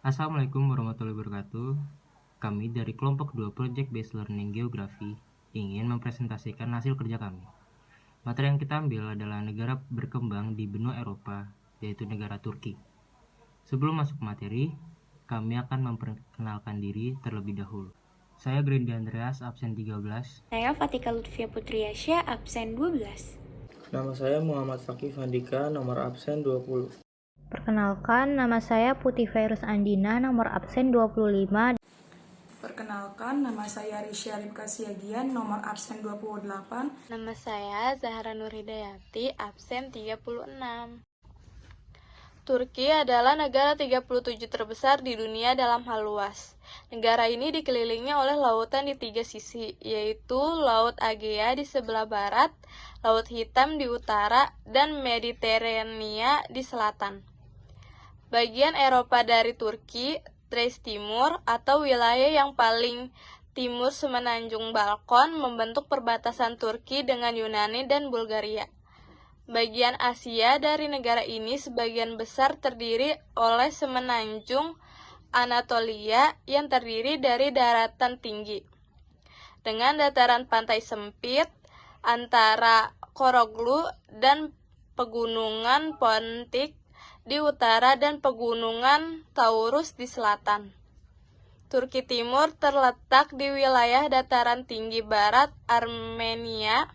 Assalamualaikum warahmatullahi wabarakatuh. Kami dari kelompok 2 Project Based Learning Geografi ingin mempresentasikan hasil kerja kami. Materi yang kita ambil adalah negara berkembang di benua Eropa, yaitu negara Turki. Sebelum masuk materi, kami akan memperkenalkan diri terlebih dahulu. Saya Grindi Andreas, absen 13. Saya Fatika Lutfia Putriasya, absen 12. Nama saya Muhammad Fakih Fandika, nomor absen 20. Perkenalkan, nama saya Putih Virus Andina, nomor absen 25. Perkenalkan, nama saya Risya Ripka Siagian, nomor absen 28. Nama saya Zahra Nurhidayati, absen 36. Turki adalah negara 37 terbesar di dunia dalam hal luas. Negara ini dikelilingi oleh lautan di 3 sisi, yaitu Laut Agea di sebelah barat, Laut Hitam di utara, dan Mediterania di selatan. Bagian Eropa dari Turki, Thrace Timur, atau wilayah yang paling timur semenanjung Balkan, membentuk perbatasan Turki dengan Yunani dan Bulgaria. Bagian Asia dari negara ini sebagian besar terdiri oleh semenanjung Anatolia yang terdiri dari daratan tinggi, dengan dataran pantai sempit antara Koroglu dan pegunungan Pontik di utara dan pegunungan Taurus di selatan. Turki Timur terletak di wilayah dataran tinggi barat Armenia,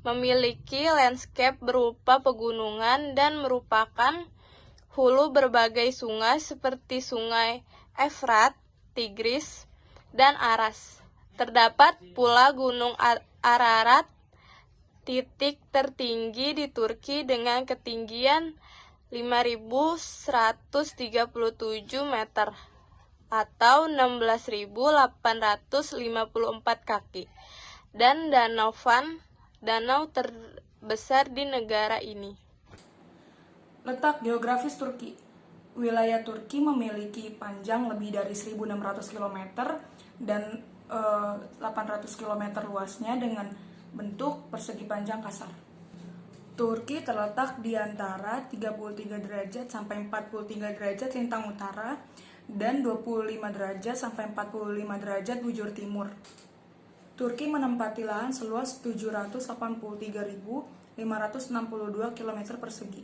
memiliki landscape berupa pegunungan dan merupakan hulu berbagai sungai seperti Sungai Efrat, Tigris, dan Aras. Terdapat pula Gunung Ararat, titik tertinggi di Turki dengan ketinggian 5.137 meter atau 16.854 kaki, dan Danau Van, danau terbesar di negara ini. Letak geografis Turki. Wilayah Turki memiliki panjang lebih dari 1.600 km dan 800 km luasnya dengan bentuk persegi panjang kasar. Turki terletak di antara 33 derajat sampai 43 derajat lintang utara dan 25 derajat sampai 45 derajat bujur timur. Turki menempati lahan seluas 783.562 km persegi.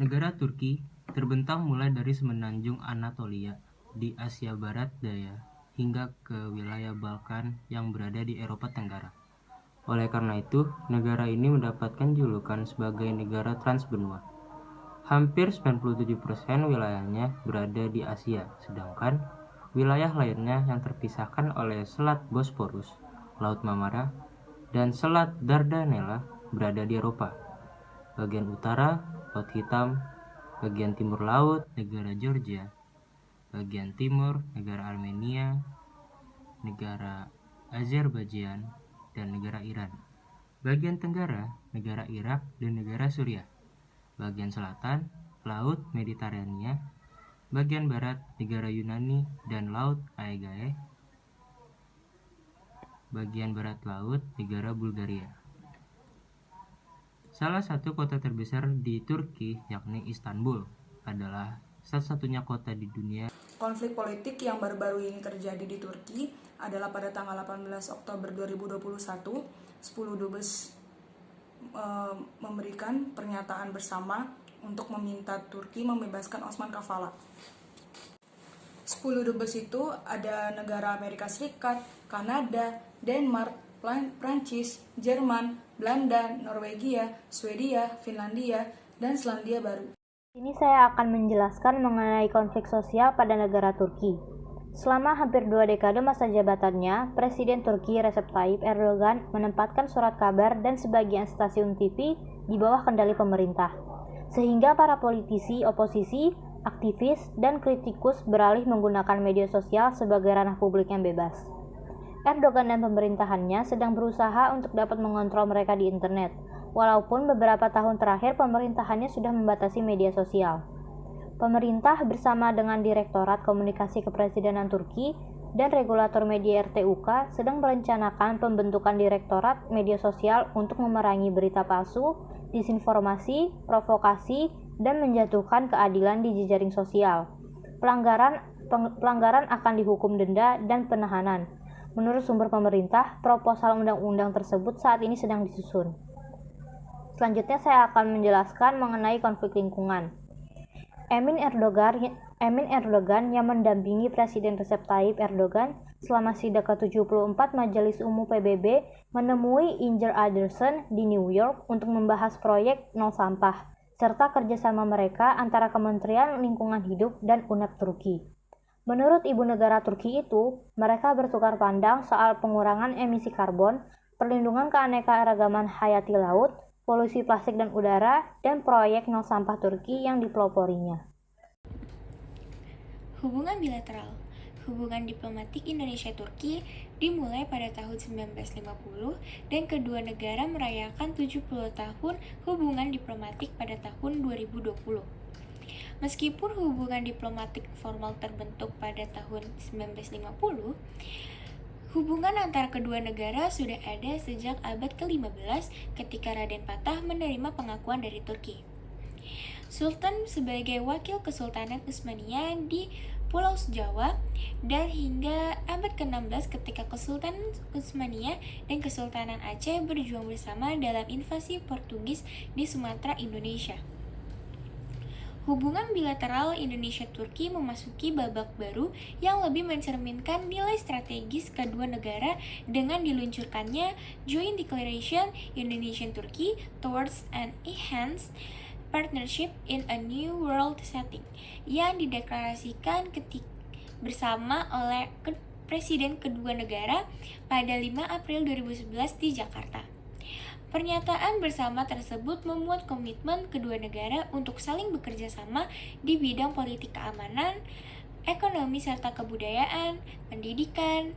Negara Turki terbentang mulai dari semenanjung Anatolia di Asia Barat Daya hingga ke wilayah Balkan yang berada di Eropa Tenggara. Oleh karena itu, negara ini mendapatkan julukan sebagai negara transbenua. Hampir 97% wilayahnya berada di Asia, sedangkan wilayah lainnya yang terpisahkan oleh Selat Bosporus, Laut Marmara, dan Selat Dardanella berada di Eropa. Bagian utara, Laut Hitam, bagian timur laut, negara Georgia, bagian timur, negara Armenia, negara Azerbaijan, dan negara Iran. Bagian tenggara, negara Irak dan negara Suriah. Bagian selatan, Laut Mediterania. Bagian barat, negara Yunani dan Laut Aegae. Bagian barat laut, negara Bulgaria. Salah satu kota terbesar di Turki, yakni Istanbul, adalah satu-satunya kota di dunia. Konflik politik yang baru-baru ini terjadi di Turki adalah pada tanggal 18 Oktober 2021, 10 dubes memberikan pernyataan bersama untuk meminta Turki membebaskan Osman Kavala. 10 dubes itu ada negara Amerika Serikat, Kanada, Denmark, Prancis, Jerman, Belanda, Norwegia, Swedia, Finlandia, dan Selandia Baru. Ini saya akan menjelaskan mengenai konflik sosial pada negara Turki. Selama hampir 2 dekade masa jabatannya, Presiden Turki Recep Tayyip Erdogan menempatkan surat kabar dan sebagian stasiun TV di bawah kendali pemerintah, sehingga para politisi oposisi, aktivis, dan kritikus beralih menggunakan media sosial sebagai ranah publik yang bebas. Erdogan dan pemerintahannya sedang berusaha untuk dapat mengontrol mereka di internet, walaupun beberapa tahun terakhir pemerintahannya sudah membatasi media sosial. Pemerintah bersama dengan Direktorat Komunikasi Kepresidenan Turki dan regulator media RTUK sedang merencanakan pembentukan Direktorat Media Sosial untuk memerangi berita palsu, disinformasi, provokasi, dan menjatuhkan keadilan di jejaring sosial. Pelanggaran akan dihukum denda dan penahanan. Menurut sumber pemerintah, proposal undang-undang tersebut saat ini sedang disusun. Selanjutnya saya akan menjelaskan mengenai konflik lingkungan. Emin Erdogan yang mendampingi Presiden Recep Tayyip Erdogan selama sidak ke-74 Majelis Umum PBB menemui Inger Anderson di New York untuk membahas proyek nol sampah, serta kerjasama mereka antara Kementerian Lingkungan Hidup dan UNEP Turki. Menurut ibu negara Turki itu, mereka bertukar pandang soal pengurangan emisi karbon, perlindungan keanekaragaman hayati laut, polusi plastik dan udara, dan proyek nol sampah Turki yang dipeloporinya. Hubungan bilateral. Hubungan diplomatik Indonesia-Turki dimulai pada tahun 1950 dan kedua negara merayakan 70 tahun hubungan diplomatik pada tahun 2020. Meskipun hubungan diplomatik formal terbentuk pada tahun 1950, hubungan antara kedua negara sudah ada sejak abad ke-15 ketika Raden Patah menerima pengakuan dari Turki. Sultan sebagai wakil Kesultanan Utsmaniyah di Pulau Jawa, dan hingga abad ke-16 ketika Kesultanan Utsmaniyah dan Kesultanan Aceh berjuang bersama dalam invasi Portugis di Sumatera, Indonesia. Hubungan bilateral Indonesia-Turki memasuki babak baru yang lebih mencerminkan nilai strategis kedua negara dengan diluncurkannya Joint Declaration Indonesian-Turkey Towards an Enhanced Partnership in a New World Setting yang dideklarasikan bersama oleh Presiden kedua negara pada 5 April 2011 di Jakarta. Pernyataan bersama tersebut memuat komitmen kedua negara untuk saling bekerja sama di bidang politik keamanan, ekonomi serta kebudayaan, pendidikan,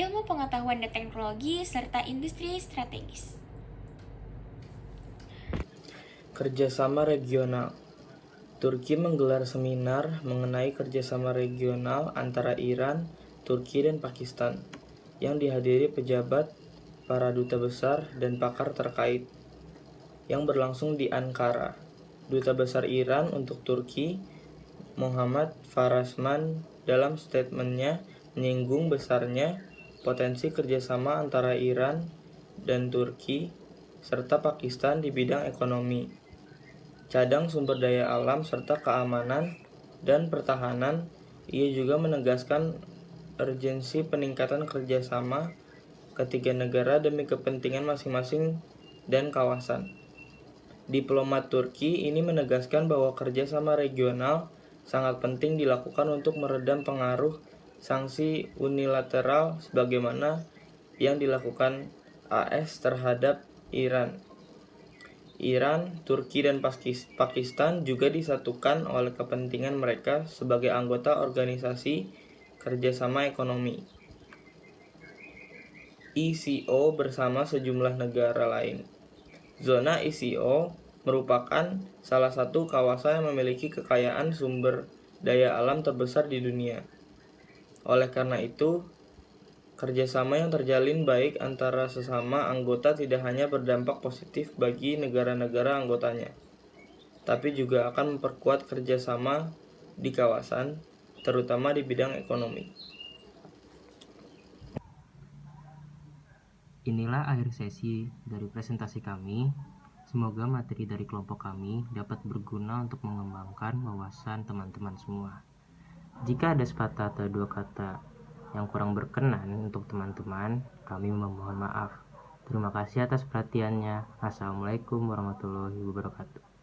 ilmu pengetahuan dan teknologi, serta industri strategis. Kerjasama regional. Turki menggelar seminar mengenai kerjasama regional antara Iran, Turki, dan Pakistan yang dihadiri pejabat, para duta besar, dan pakar terkait yang berlangsung di Ankara. Duta Besar Iran untuk Turki, Muhammad Farasman, dalam statementnya menyinggung besarnya potensi kerjasama antara Iran dan Turki serta Pakistan di bidang ekonomi, cadang sumber daya alam, serta keamanan dan pertahanan. Ia juga menegaskan urgensi peningkatan kerjasama ketiga negara demi kepentingan masing-masing dan kawasan. Diplomat Turki ini menegaskan bahwa kerjasama regional sangat penting dilakukan untuk meredam pengaruh sanksi unilateral sebagaimana yang dilakukan AS terhadap Iran. Iran, Turki, dan Pakistan juga disatukan oleh kepentingan mereka sebagai anggota Organisasi Kerjasama Ekonomi ECO bersama sejumlah negara lain. Zona ECO merupakan salah satu kawasan yang memiliki kekayaan sumber daya alam terbesar di dunia. Oleh karena itu, kerjasama yang terjalin baik antara sesama anggota tidak hanya berdampak positif bagi negara-negara anggotanya, tapi juga akan memperkuat kerjasama di kawasan, terutama di bidang ekonomi. Inilah akhir sesi dari presentasi kami. Semoga materi dari kelompok kami dapat berguna untuk mengembangkan wawasan teman-teman semua. Jika ada sepatah atau dua kata yang kurang berkenan untuk teman-teman, kami memohon maaf. Terima kasih atas perhatiannya. Assalamualaikum warahmatullahi wabarakatuh.